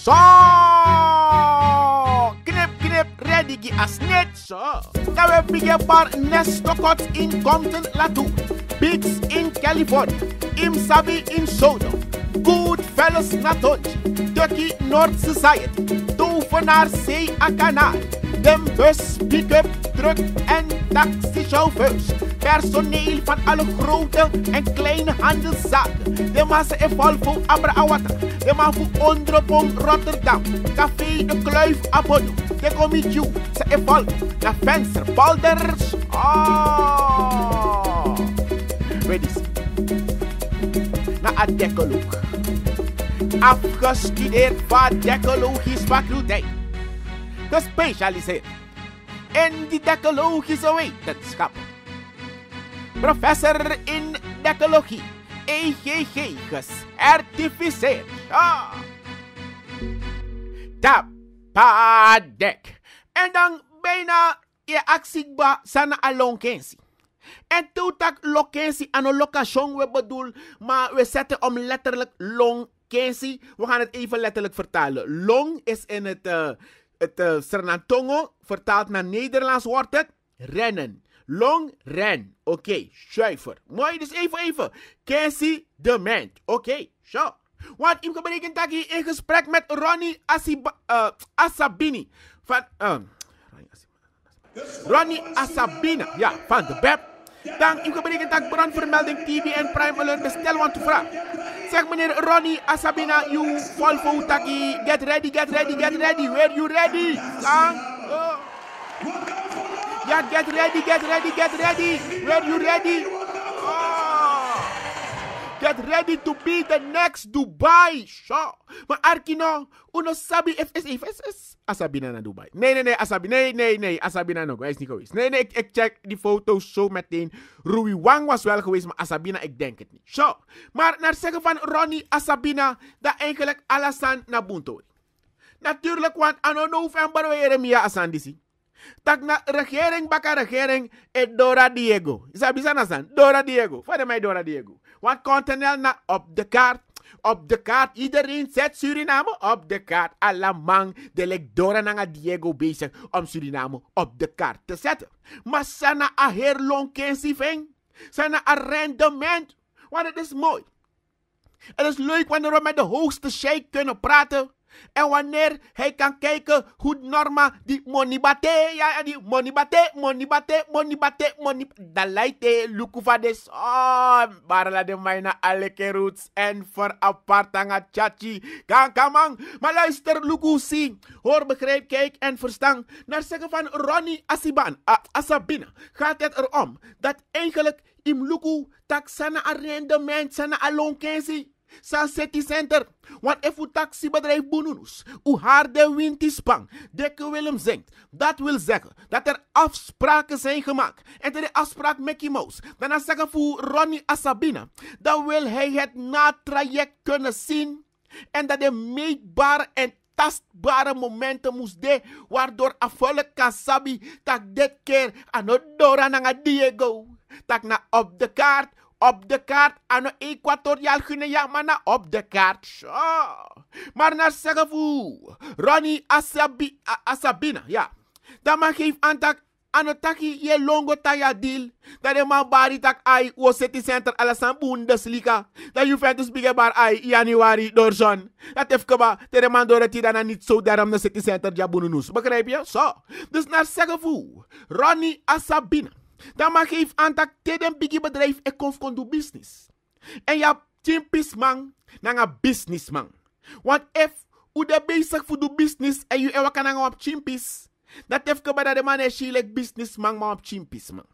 Zo! Knip, knip, ready gi as net zo. Nou we biggen bar Nestokots in Compton Latour. Bigs in California. Im Sabi in Sodo. Goodfellas Natonji. Turkey North Society. Tovenaar Zee en Kanaal. De bus, pick-up, truck en taxichauffeurs. Personeel van alle grote en kleine handelszaken. De massa en Volvo Abra Awata. De man voor Ondropong Rotterdam. Café De Kluif Abono. De Committee. Ze en Volvo. De Venster Polders. Oh. Weet je. Na Adekoloog. Afgestudeerd van decologisch faculteit. Gespecialiseerd in die decologische wetenschappen. Professor in decologie, EGG, gecertificeerd. Ah. Tapadek. En dan bijna je actieba sana alonkensi. En toen tak lokensi aan een location we bedoel, maar we zetten om letterlijk long kensi. We gaan het even letterlijk vertalen. Long is in het Sernantongo, vertaald naar Nederlands wordt het rennen. Long, ren. Oké, zuiver. Mooi, dus even. Kensi de ment. Oké, zo. Want ik betekent dat ik in gesprek met Ronnie Asabini. Van, Ronnie Asabina, ja, van de BEP. Dan ik betekent dat brandvermelding TV en Prime Alert bestel want te vragen. Zeg meneer Ronnie Asabina, you Volvo Taki, get ready. Where you ready? Ja, get ready. Where you ready? Get ready to be the next Dubai. Zo. Maar Arkino, uno sabi FS Asabina naar Dubai. Nee, Asabina. Nee, Asabina nog. Hij is niet geweest. Nee, ik check die foto's zo meteen. Rui Wang was wel geweest, maar Asabina, ik denk het niet. Zo. Maar naar zeggen van Ronnie Asabina, dat eigenlijk Alassane naar Bunto. Natuurlijk, want aan november weer Mia Asandisi. Tak na regering baka regering Dora Diego. Isabi san Dora Diego. Voor mij Dora Diego. Want continental na op de kaart. Op de kaart. Iedereen zet Suriname op de kaart. Alamang de Dora nanga Diego bezig om Suriname op de kaart te zetten. Maar sana a heer long kensi veng. Sana a rendement. Want het is mooi. Het is leuk wanneer we met de hoogste sheik kunnen praten. En wanneer hij kan kijken hoe Norma die money bate, ja, die money bate. Dat lijkt hij luku van des. Oh, barla de mijne alle keruts en voor apartanga chachi. Kankamang. Maar luister, luku zie. Hoor, begrijp, kijk en verstaan. Naar zeggen van Ronnie Asabina gaat het erom dat eigenlijk im luku tak sana a rendement, sana a lonkensi. San City Center. Want if u taxibedrijf Bununus, u harde wind is bang, Dekke Willem zingt. Dat wil zeggen dat er afspraken zijn gemaakt. En de afspraak Mickey Mouse. Dan zeggen voor Ronnie Asabina. Dan wil hij het na-traject kunnen zien. En dat de meetbare en tastbare momenten moest de, waardoor afvallen kasabi tak dit keer aan Dora nanga Diego. Tak na op de kaart. Op de kaart aan Equatoriaal Guinea, maar na op de kaart. Zo. Maar naar zeggen voor Ronnie Asabina, ja. Dan mag geef aan tak aan het takkie je longo taya deal. Dat de man bari tak ai o city center alasan Bundesliga. Dat Juventus bigebar ai januari doorzon. Dat heeft keba de man door het hier dan niet zo daarom de city center jabununus. Begrijp je? Zo. Dus naar zeggen voor Ronnie Asabina. Dan mag geef aan dat een biggie bedrijf en kon doen business. En ja, chimpis man, nanga businessman. Want if u de bezig voor doen business en u ewa kan op chimpis, dat heeft gebada de man is like businessman maar op chimpis man.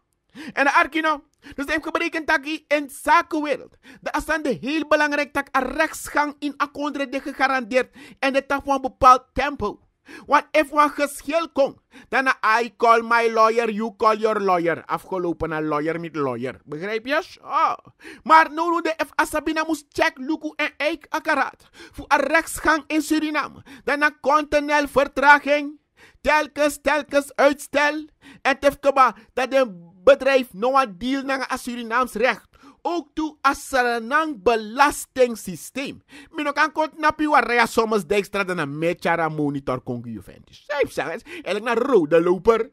En de arkino, dus heeft geberekend dat in zakenwereld, dat is dan de heel belangrijk dat een rechtsgang in akkoord de gegarandeerd en dat van een bepaald tempo. Want if een geschil komt, dan I call my lawyer, you call your lawyer. Afgelopen een lawyer met lawyer. Begrijp je? Oh. Maar nu de F. Asabina moest check, luku en eik akkaraat. Voor een rechtsgang in Suriname. Dan een continental vertraging. Telkens uitstel. En tefkeba dat een bedrijf nou een deal naar een Surinaams recht. ook toe als er een belastingssysteem. Men kan knappen waar rea soms dijkstra dan een metjara monitor kon Juventus. Zij zeggen, eigenlijk naar rode loper.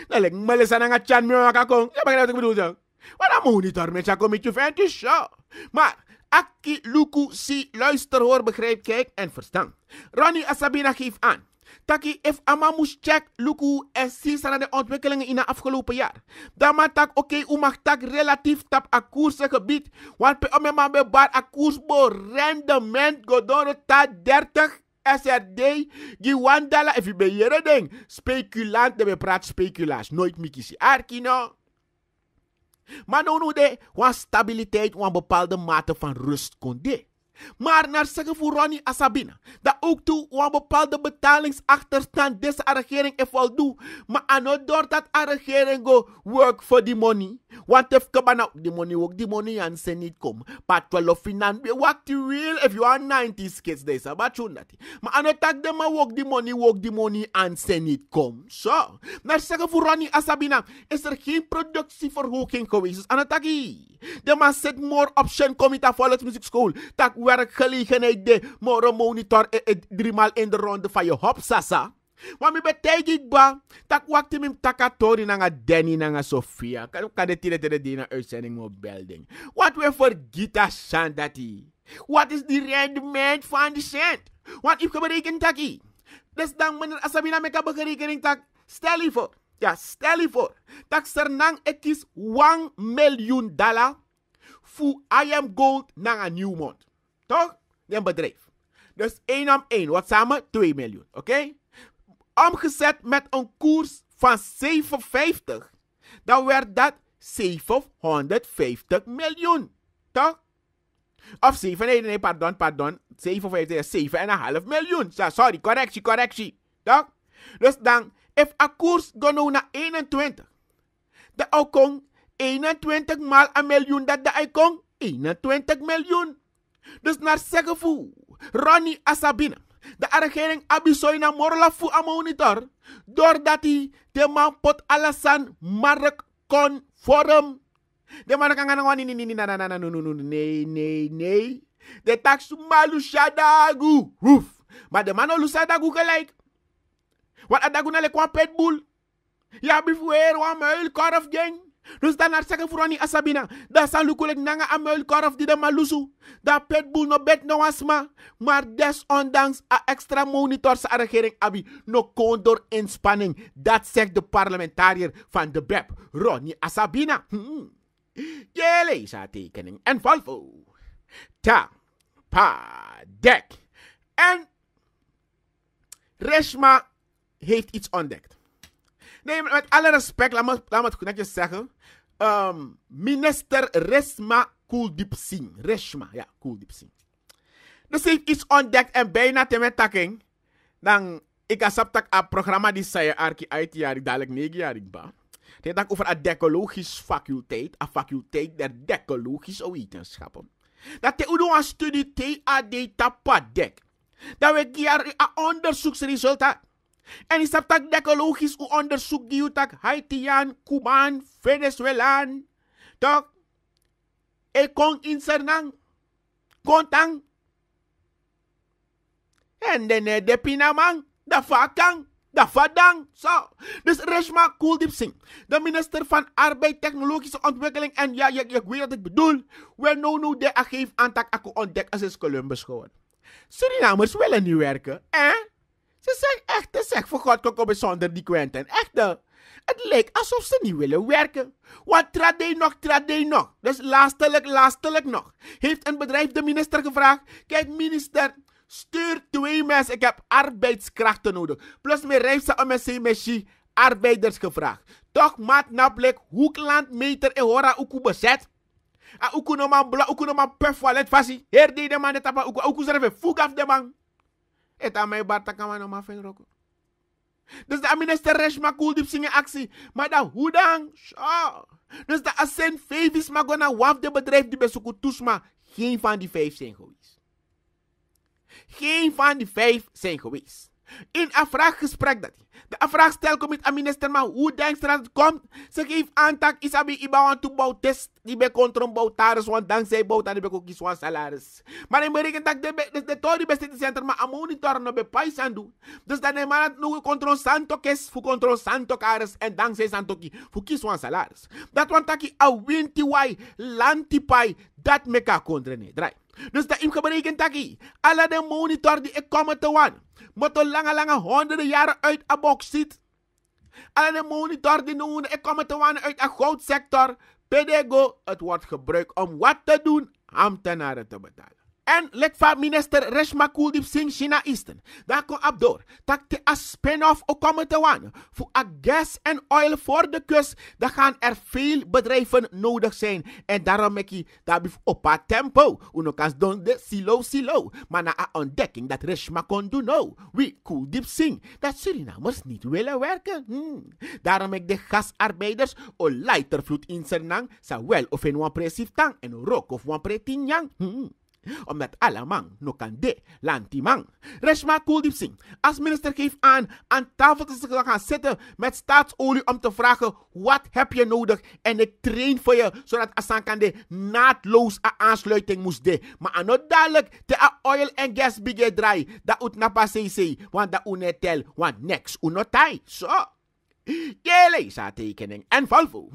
Dan lijkt me les aan een chan me kan kon. Ja, begrijp wat ik bedoel dan? Wat een monitor met jou met Juventus, ja. Maar Aki Luku si luister hoor begrijp kijk en verstaan. Ronnie Asabina geeft aan. Taki if amamus check Luku en zie naar de ontwikkelingen in het afgelopen jaar. Dan maar tak oké, u mag tak relatief tap a koersgebied. Want pe omema be bar a koersbo rendement godoro ta 30 SRD die $1 if je beheerde ding. Speculant de be praat speculaas. Nooit mikisi arkino. Maar nou de wan stabiliteit, wan bepaalde mate van rust kon de. Maar naar zeggen voor Ronnie Asabina, dat ook toe wan bepaalde betalingsachterstand deze regering heeft wel doen. Maar aan door dat regering go work for the money. Want if kabana the money work, the money and se niet kom. Pat 12 finan be what you will if you are 90s kids deze. But you dat. Maar aan tak de ma work the money and se niet kom. So, naar zeggen voor Ronnie Asabina, is er geen productieverhoging geweest. Dus aan tak de man zet more option committee volksmuziek school. Tak werkgelegenheid de more monitor 3 maal in de ronde van je hop sasa. Want mi betekent ba, tak wakti mim takatori nanga Danny nanga Sofia. Kan de tire dina uitzending mo building. Wat we vergita sandati. Wat is die rendement van die cent? Want ik heb berekend taki. Dus dan meneer Asabina meka berekening tak. Stel je voor. Ja, stel je voor. Dat sernang het is $1 miljoen voor I am gold naar een Newmont. Toch? Een bedrijf. Dus 1 om 1. Wat samen? 2 miljoen. Oké? Omgezet met een koers van 57. Dan werd dat 750 miljoen. Toch? Of 7, nee, pardon. 57, 7,5 miljoen. Sorry, correctie. Toch? Dus dan, if a koers gaat naar 21. Dan ook kon 21 maal een miljoen. Dat de kon 21 miljoen. Dus naar zeggen voor Ronnie Asabina. De regering abisoy na morla fu a monitor. Doordat hij de man pot alasan mark conform. De man kan gaan nee. De tax malushadagu. Roof. Maar de man olushadagu gelijk. Wat adagu na le kwa petbull. Ja bifuer wa muil korf gang. Dus dan naar zeggen voor Ronnie Asabina. Dat zijn lukulek nanga a muil korf die de malusu. Dat petbull no bet no asma. Maar desondanks a extra monitors a regering abi no condor inspanning. Dat zegt de parlementariër van de BEP, Ronnie Asabina. Je leest haar tekening en Volvo. Ta, pa, dek. En Reshma heeft iets ontdekt. Nee, met alle respect, laat me het goed netjes zeggen. Minister Reshma Kuldeep Singh. Reshma, ja, Kuldeep Singh. Dus heeft iets ontdekt en bijna te met taking. Dan, ik heb een programma die zei arki uit jaar, dadelijk 9 jaar ik ba. Het gaat over een decologische faculteit. Een faculteit der decologische wetenschappen. Dat je ook een studie TAD tapadek. Dat we hier een onderzoeksresultaat. En is dat decologisch onderzoek die je tak Haitian, Cuban, Venezuelan. Toch? Ik kon in Sernang. Kontang. En de pinamang. Da fakang. Da fadang. Zo. Dus Reshma Kuldeep Singh. De minister van Arbeid, Technologische Ontwikkeling. En ja, ik weet wat ik bedoel. We nou de geef aantak ako ontdek als is Columbus geworden. Surinamers willen niet werken. Ze zegt voor God kom bijzonder die Quentin. Het lijkt alsof ze niet willen werken. Want trade nog. Dus lastelijk nog. Heeft een bedrijf de minister gevraagd. Kijk minister, stuur 2 mensen. Ik heb arbeidskrachten nodig. Plus mijn rijfse MSC arbeiders gevraagd. Toch maat napelijk hoeklandmeter en hora uku bezet. A uku no man pef wallet fasi. Herde de man de tapa uku zerve fug af de man. Et aan mij Barta kan maar maar veel roken. Dus de minister Reshma Kuldeep Singh in actie. Maar dat hoe dan? Dus de Asen 5 is maar gonna waf de bedrijf die bezoeken toesma. Geen van die 5 zijn geweest. In een vraaggesprek dat de vraag stel komt aan minister, maar hoe denkt ze dat het komt? Ze geeft aantak, isabi iba to bouw test, die bij controle bouwtaris, want dankzij bouwtaris die bij ook kies salaris. Maar in berekent dat de tori beste center, maar een monitor no bij pais aan doen. Dus dan is maar nu controle santo kes, voor controle santo karis, en dankzij santo ki, voor kies salaris. Dat want taki a winti wai, lanti pai, dat meka kontre ne, draai. Dus dat im geberekend taki, alle de monitor die ik kom te wan. Moet al lange honderden jaren uit een box zit. Alle de monitor die noemen, ik kom te wonen uit een goudsector. Pedego, het wordt gebruikt om wat te doen, ambtenaren te betalen. En let van minister Reshma Kuldeep Singh China Eastern. Daar komt op door. Dat de a spin-off ook komen te wonen. Voor a gas en oil voor de kust. Dan gaan er veel bedrijven nodig zijn. En daarom heb je dat op a tempo. Uno kan doen de silo. Maar na a ontdekking dat Reshma kon doen nou. Wie Kuldeep Singh. Dat Surinamers niet willen werken. Daarom heb de gasarbeiders o lightervloed in zijn nang. Sa wel of in wan presief tang. En rook of wan pretinyang. Omdat alle man no kan de lantimang. Reshma Kuldeep Singh als minister geeft aan tafel te gaan zitten met staatsolie om te vragen wat heb je nodig en ik train voor je zodat Asan kan de naadloos aansluiting moest de. Maar aan het dadelijk de oil en gas bigge draai dat ut napa cc want dat unetel want next unotai. Zo. Je leest haar tekening en valvo.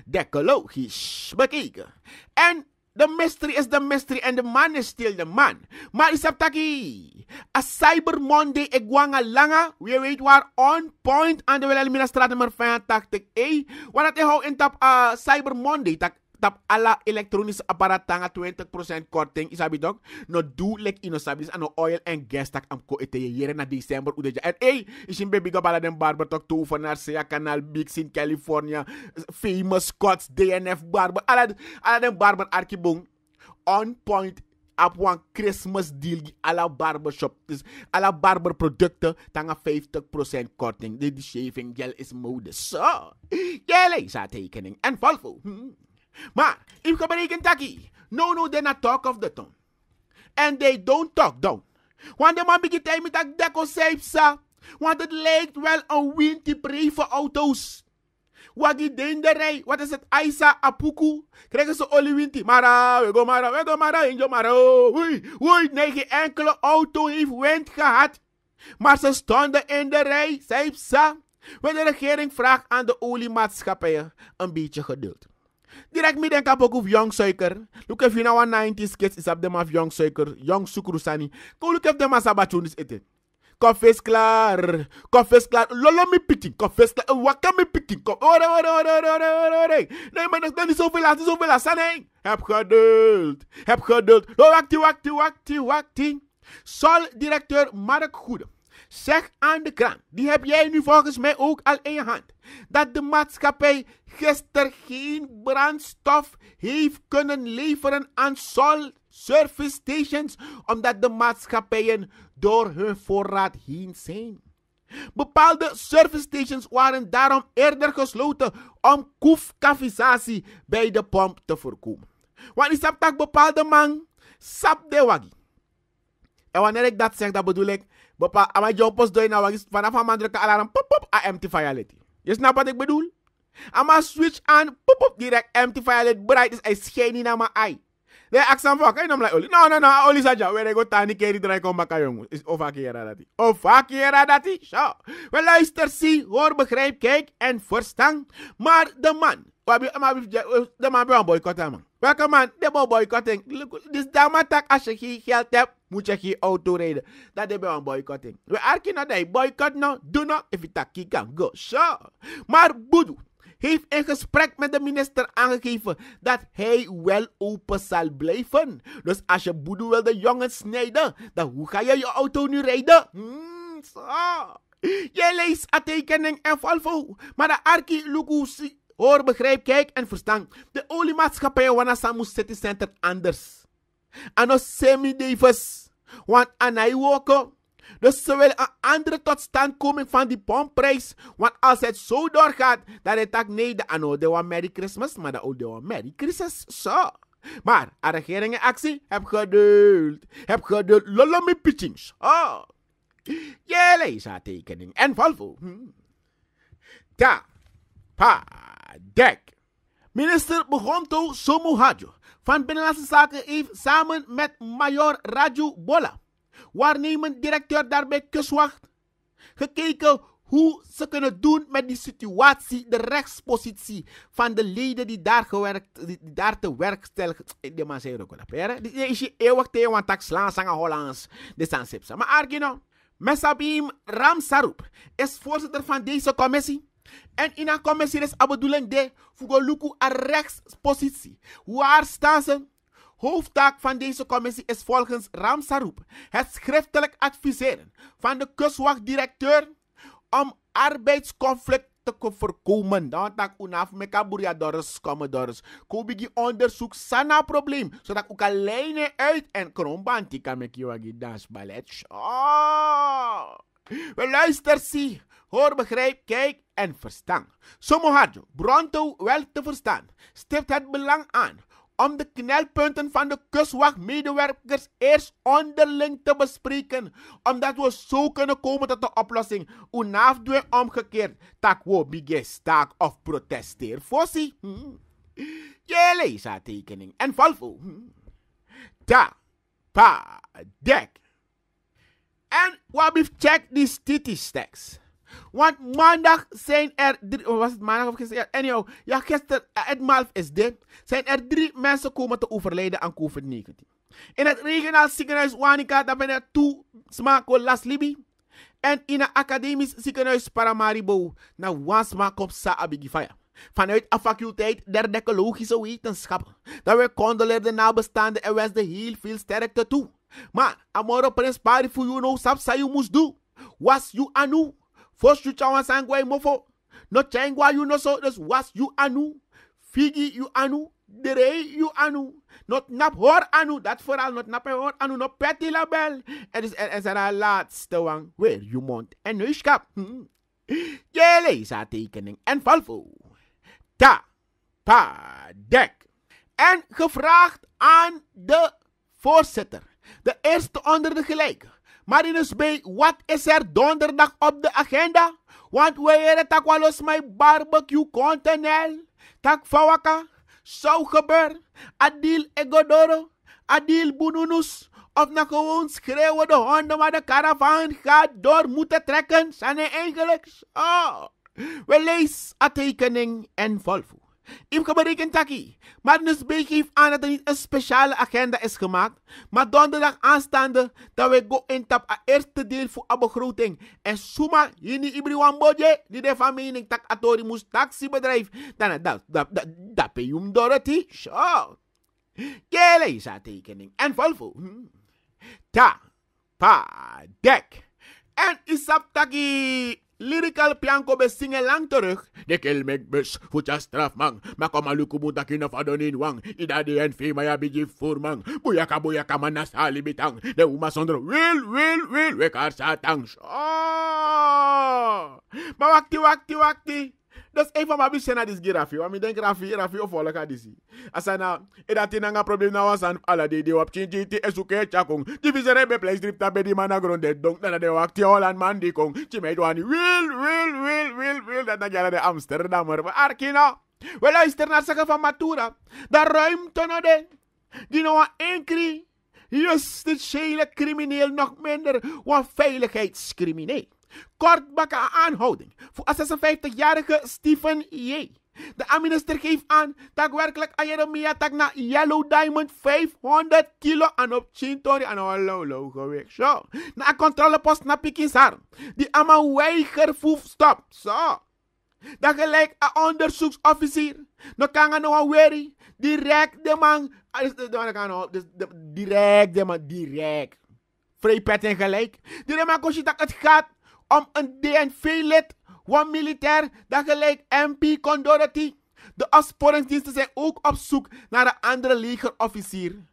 Decologisch bekeken. En de mystery is de mystery en de man is still de man. Maar is taki. A Cyber Monday egwanga langa. We weet waar on point aan de wel administratie maar 85 Wat het hou in tap Cyber Monday tap alla elektronische apparaat tanga 20% korting. Isabi dok. No do lek ino sabis ano oil en gas tak am ko ete yere na December udeja. En is in baby gabala den barber tok to van Narcea Canal Bix in California. Famous Scots DNF barber. Alla den barber arkibong on point op one Christmas deal alla barbershop. Dus alla barberproducten tanga 50% korting. De shaving gel is mode. Zo. Jelle is haar tekening. En valvo. Maar, if je berekent taki, no, they not talk of the town. And they don't talk down. Want de man begint hij met dat dekko zeepsa. Want het lijkt wel een windtiepree voor auto's. Wat die denderij, wat is het? Aisa Apuku. Krijgen ze olie winti. Mara, we go mara, injo mara. Oei, nee, geen enkele auto heeft wind gehad. Maar ze stonden in de rij, zeepsa. Want de regering vraagt aan de oliemaatschappijen een beetje geduld. Direct me denk op ook Young Suiker. Look if you know 90s kids is op dem af Young Suiker. Young Sukrusani. Go look if dem as abatunis eten. Koffie is klaar. Lolo me picking. Koffie is klaar. Wakka me picking. Ore. Nee, maar dat is niet zoveel als. Nee. Heb geduld. Wakti. Sol directeur Mark Goede. Zeg aan de kraan, die heb jij nu volgens mij ook al in je hand, dat de maatschappij gisteren geen brandstof heeft kunnen leveren aan Sol service stations, omdat de maatschappijen door hun voorraad heen zijn. Bepaalde service stations waren daarom eerder gesloten om koefkavisatie bij de pomp te voorkomen. Want is dat bepaalde man, sap de wagi. En wanneer ik dat zeg, dat bedoel ik, ama jompos doy na wagis vanaf een man drukken alarm pop empty firelity. Je snapt wat ik bedoel? Ama switch aan pop direct empty firelity bright is hij schijn niet naar mijn eye. De accent van kan je like oli. No, oli saja. Where go tani keri draai kom baka jongen. Is ovakera dati. Zo. We luister, zie, hoor, begrijp, kijk en verstaan. Maar de man, de man bij een boycotten man. Welke man? De boycotting. Dus daarom tak als je geen geld hebt, moet je geen auto rijden. Dat is bij een boycotting. We arken naar die boycott nou. Doe nou, if je tak kan go. Zo. Maar Boedu heeft in gesprek met de minister aangegeven dat hij wel open zal blijven. Dus als je Boedu wil de jongen snijden, dan hoe ga je auto nu rijden? Zo. Je leest a tekening en valvo. Maar de arki lukusi. Hoor, begrijp, kijk en verstaan. De oliemaatschappij Wanasamu City Center anders. Ano semi-Davis. Want anai woken. Dus ze willen een andere totstandkoming van die pompprijs. Want als het zo doorgaat, dan is het nee, de ano de wa Merry Christmas, maar de oude wa Merry Christmas. Zo. Maar, de regering in actie, heb geduld. Lolo me pitchings. Oh. Je leest haar tekening en Volvo. Ta, pa, dek. Minister Begonto Somohajo van Binnenlandse Zaken heeft samen met Major Raju Bola, waarnemend directeur daarbij Kustwacht, gekeken hoe ze kunnen doen met die situatie, de rechtspositie van de leden die daar te werk stellen. Die man zei ook wel, die is je eeuwig tegen, want tak slaan zang Hollands, de Sansipsa. Maar Argino, Mesabim Ramsarup is voorzitter van deze commissie. En in een commissie is de bedoeling de Fugoluku een rechtspositie. Waar staan ze? Hoofdtaak van deze commissie is volgens Ramsarup het schriftelijk adviseren van de kustwachtdirecteur om arbeidsconflict te voorkomen. Dan tak unaf mekaburia doris komen doris. Kobigi onderzoek sana probleem, zodat ook een lijnen uit en krombanti kan met je dansballet. Oh. We luisteren, zie, hoor, begrijp, kijk en verstaan. Somohajo, Bronto wel te verstaan, stipt het belang aan om de knelpunten van de kustwachtmedewerkers eerst onderling te bespreken, omdat we zo kunnen komen tot de oplossing. Unafdwe omgekeerd, tak wo bige staak of protesteer. Fossi, je leest haar tekening en Volvo. Ta, pa, dek. En wat heeft check die statistics? Want maandag zijn er was het maandag of gisteren? Anyhow, ja, gisteren, het maand is dit. Zijn er 3 mensen komen te overlijden aan COVID-19. In het regionaal ziekenhuis Wanica, daar ben er 2 smako Las Libi. En in het academisch ziekenhuis Paramaribo, naar Wansma komt Saabigifaya. Vanuit de faculteit der ecologische wetenschappen. Dat we condoleerden nabestaanden en wensen heel veel sterkte toe. Maar, amoro prins pari fu you no sap sa you moest do. Was you anu. First you chawan sangwai mofo. No changwa you no so, dus was you anu. Figi you anu. Derei you anu. Not nap hoor anu. Dat vooral not nap hoor anu. No petty label. En is er een laatste wang. Weer je mond en neuskap. Je leest haar tekening en Volvo. Ta, pa, dek. En gevraagd aan de voorzitter. De eerste onder de gelijke. Marinus B, wat is er donderdag op de agenda? Want we hebben tak walos mijn barbecue continental. Tak fawaka, saugeber, adil egodoro, adil bununus. Of na gewoon schreeuwen de honden, maar de caravan gaat door moeten trekken. Zijn er eigenlijk? Oh. We lezen een tekening en Volvo. Ik heb berekend taki. Magnus B geeft aan dat er niet een speciale agenda is gemaakt. Maar donderdag aanstaande dat we go in tap a eerste deel voor de begroting. En suma hini ibri wamboje die de van mening tak atori moest taxibedrijf. Dan dat pe jum dorati. Zo. Kele is haar tekening en Volvo. Ta, pa, dek. En isap taki. Lyrical pianko besingen lang terug. De kelmek bus, voetja strafman. Makomaluku mutakina fadonin wang. Ida de en fema ya biji furman. Buyaka manas halibitang. De uma zonder wil, wekar satang. Oh! Maar wakti. Dus even maar beetje naar deze grafi. Want ik denk grafi of volk aan deze. Asana, dat in een probleem nou was aan alle die op chinchiti esuke chakong. Die vizere be place drip tabe di mana gronde. Donc dat de wakti Holland man die kong. Chimeet wani wil. Dat na jaren de Amsterdammer. Maar Arkina. We luisteren naar zeggen van Matura. De ruimte nog de. Die nou een kri. Justitiële crimineel nog minder. Want veiligheidscrimineel. Kortbakke aanhouding voor 56-jarige Stephen J. De minister geeft aan dat werkelijk Ayeromia tak na Yellow Diamond 500 kilo aan op Chintori aan een low gewicht. Zo. Na een controlepost naar Pikinsar. Die allemaal weigervoef stop. Zo. Dan gelijk een onderzoeksofficier. Dan kan hij nog een wery. Direct de man. Direct. Vrij pet en gelijk. Die man kost je dat het gaat om een DNV-lid, een militair, dat gelijk MP Condorati. De opsporingsdiensten zijn ook op zoek naar een andere legerofficier.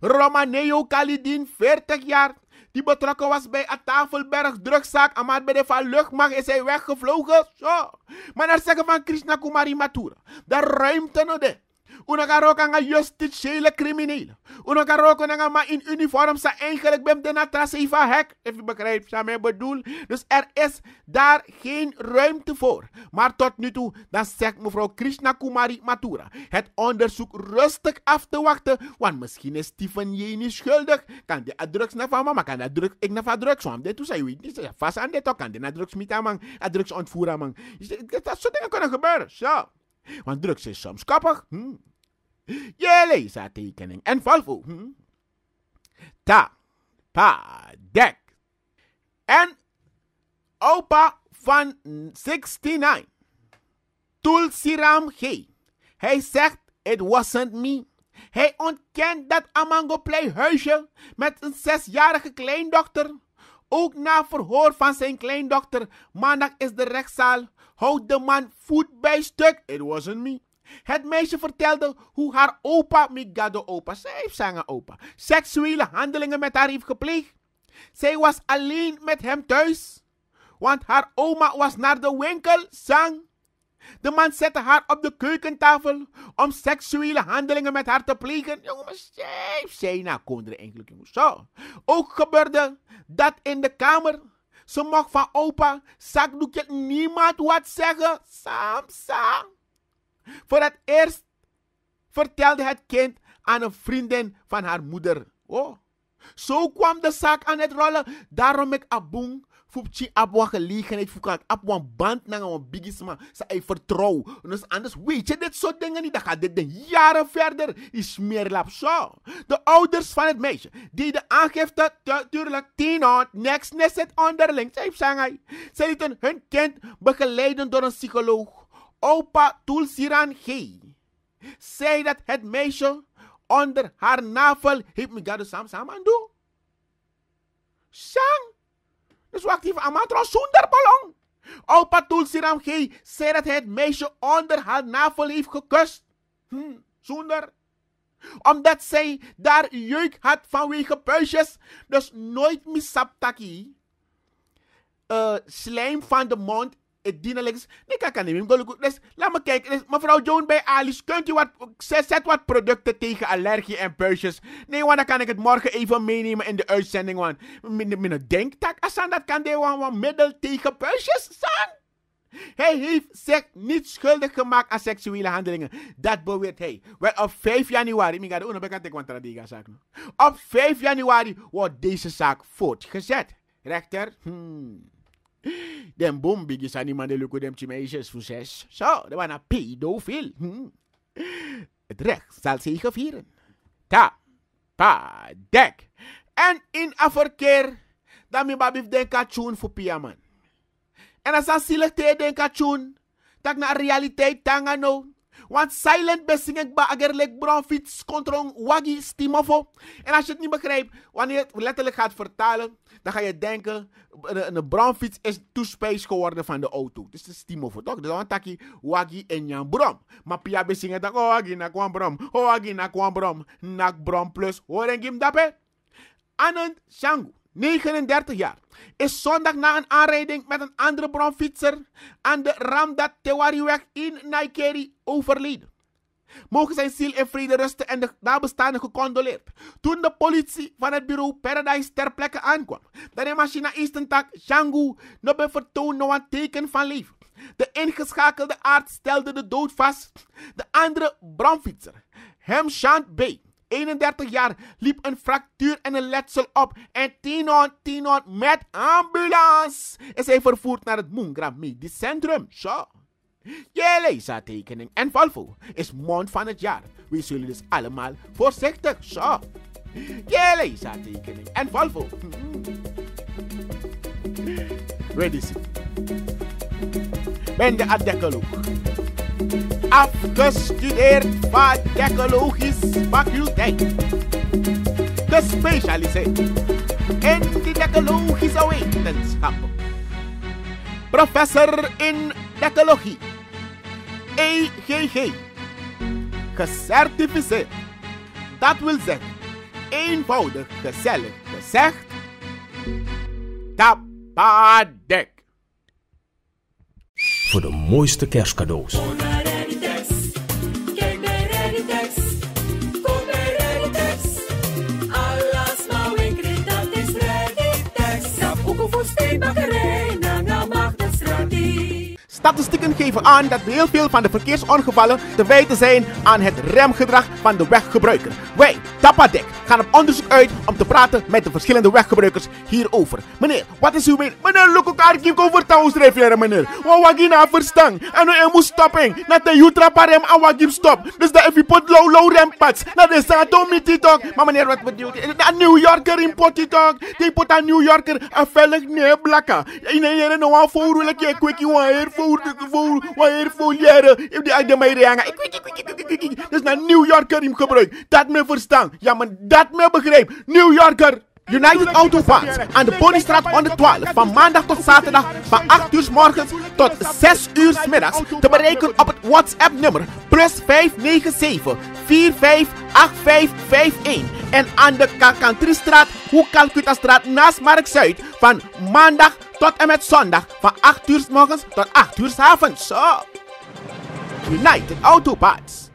Romaneo Kalidin, 40 jaar, die betrokken was bij een Tafelberg drugzaak, maar bij de van luchtmacht is hij weggevlogen. Zo. Maar naar zeggen van Krishna Kumari Mathura, de ruimte nog de. Una kan roken aan justitiële criminelen. Una kan roken aan maar in uniform sa eigenlijk bem de natrasi van hek. Even begrijpt, wat ik bedoel. Dus er is daar geen ruimte voor. Maar tot nu toe, dan zegt mevrouw Krishna Kumari Mathura het onderzoek rustig af te wachten. Want misschien is Stephen J. niet schuldig. Kan die drugs naar van mama, kan dat drugs, ik naar van drugs. Want dit toe zei je niet, vast aan dit ook. Kan die naar drugs met man, drugs ontvoeren man. Dat soort dingen kunnen gebeuren, zo. Want drugs is soms koppig. Jullie is haar tekening. En Volvo. Ta, pa, dek. En opa van 69. Tulsiram G. Hij zegt, it wasn't me. Hij ontkent dat Amango Playhuisje met een 6-jarige kleindochter. Ook na verhoor van zijn kleindochter. Maandag is de rechtszaal. Houdt de man voet bij stuk. It wasn't me. Het meisje vertelde hoe haar opa, Migado opa, zij heeft zangen opa, seksuele handelingen met haar heeft gepleegd. Zij was alleen met hem thuis, want haar oma was naar de winkel, zang. De man zette haar op de keukentafel om seksuele handelingen met haar te plegen. Jongens, zij nou kon er eigenlijk, jongens. Zo. Ook gebeurde dat in de kamer. Ze mocht van opa, zakdoekje, niemand wat zeggen. Sam. Voor het eerst vertelde het kind aan een vriendin van haar moeder. Oh. Zo kwam de zaak aan het rollen. Daarom ik aboeng. Fupchi abwa gelegenheid. Fukak abwa band na een bigisma. Sa ei vertrouw. Dus anders weet je dit soort dingen niet. Dan gaat dit de jaren verder. Is smeerlap zo. De ouders van het meisje die de aangifte natuurlijk 10 aan. Next het onderling. Zij lieten hun kind begeleiden door een psycholoog. Opa Tulsiran G. zei dat het meisje onder haar navel heeft me gado sam aan doen. Sang. Dus wacht even, amatro zonder ballon. Opa Tulsiram G. zei dat hij het meisje onder haar navel heeft gekust. Zonder. Omdat zij daar jeuk had vanwege puistjes. Dus nooit misaptaki. Slijm van de mond. Nee, kan niet. Dus, laat me kijken. Mevrouw Joan bij Alice, kunt u zet wat producten tegen allergie en puistjes. Nee, want dan kan ik het morgen even meenemen in de uitzending. Want mijn denktak, Asan, dat kan de wat middel tegen puistjes zijn. Hij heeft zich niet schuldig gemaakt aan seksuele handelingen. Dat beweert hij. Wel, op 5 januari, op 5 januari wordt deze zaak voortgezet. Rechter, Den boom bigis animal de luko dem meisjes voor 6. Zo, dat was een pedofiel. Het recht zal zich vieren. Ta, pa, dek. En in een verkeer, dan mi babif den kachoen voor piaman. En als een zielig te den kachoen, dat na realiteit tanga no. Want silent besing ik ba agerlijk brown fiets contra waggy stimofo. En als je het niet begrijpt, wanneer je het letterlijk gaat vertalen, dan ga je denken, een bromfiets is toespace geworden van de auto. Dus het is stimofo, toch? Dus dan taki waggy en jan brom. Maar pia besing het, oh waggy na kwam brom. Oh waggy na kwam brom. Nak brom plus. Hoor en gim dape. Anand Shangu, 39 jaar, is zondag na een aanrijding met een andere bromfietser aan de Ramdat Tewariweg in Naikeri overleden. Mogen zijn ziel in vrede rusten en de nabestaanden gecondoleerd. Toen de politie van het bureau Paradise ter plekke aankwam, dat de machine Eastentak Shangu nog bij vertoon nog een teken van leven. De ingeschakelde arts stelde de dood vast. De andere bromfietser, Hemshant B., 31 jaar, liep een fractuur en een letsel op en 10 met ambulance is hij vervoerd naar het Mungra Medisch Centrum. Zo. Jullie tekening en Volvo is mond van het jaar. We zullen dus allemaal voorzichtig. Zo. Jullie tekening en Volvo. Ready see. Ben de Addekkeloog. Afgestudeerd vaartechnologisch faculteit. Gespecialiseerd in de technologische wetenschappen. Professor in technologie. EGG. Gecertificeerd. Dat wil zeggen, eenvoudig gezellig gezegd, Tapadek. Voor de mooiste kerstcadeaus. Kijk bij Raritex. Statistieken geven aan dat heel veel van de verkeersongevallen te wijten zijn aan het remgedrag van de weggebruiker. Wij, Tapadik, gaan op onderzoek uit om te praten met de verschillende weggebruikers hierover. Meneer, wat is uw mening? Meneer, look ook archief over touwsdrijven, meneer. Wawagi na verstang. En nu moet stopping. Na de jutra parem en wagim stop. Dus dat if put low rempads. Na de sato miti toch. Maar meneer, wat bedoelt u? Een New Yorker in potje toch. Die put een New Yorker een vellig nee blakka. In een jaren nou al voor hoe ik kwik je wanneer voor jaren. If die uit de mij reanga. Dus naar New Yorker in gebruik. Dat me verstaan. Ja, maar dat me begrijp. New Yorker. United Auto Parts aan de Bonniestraat 112 van maandag tot zaterdag van 8 uur 's morgens tot 6 uur 's middags te bereiken op het WhatsApp nummer +597 458551 en aan de Kakantristraat, Hoek Calcutta-straat naast Mark Zuid van maandag tot en met zondag van 8 uur 's morgens tot 8 uur 's avonds. United Auto Parts.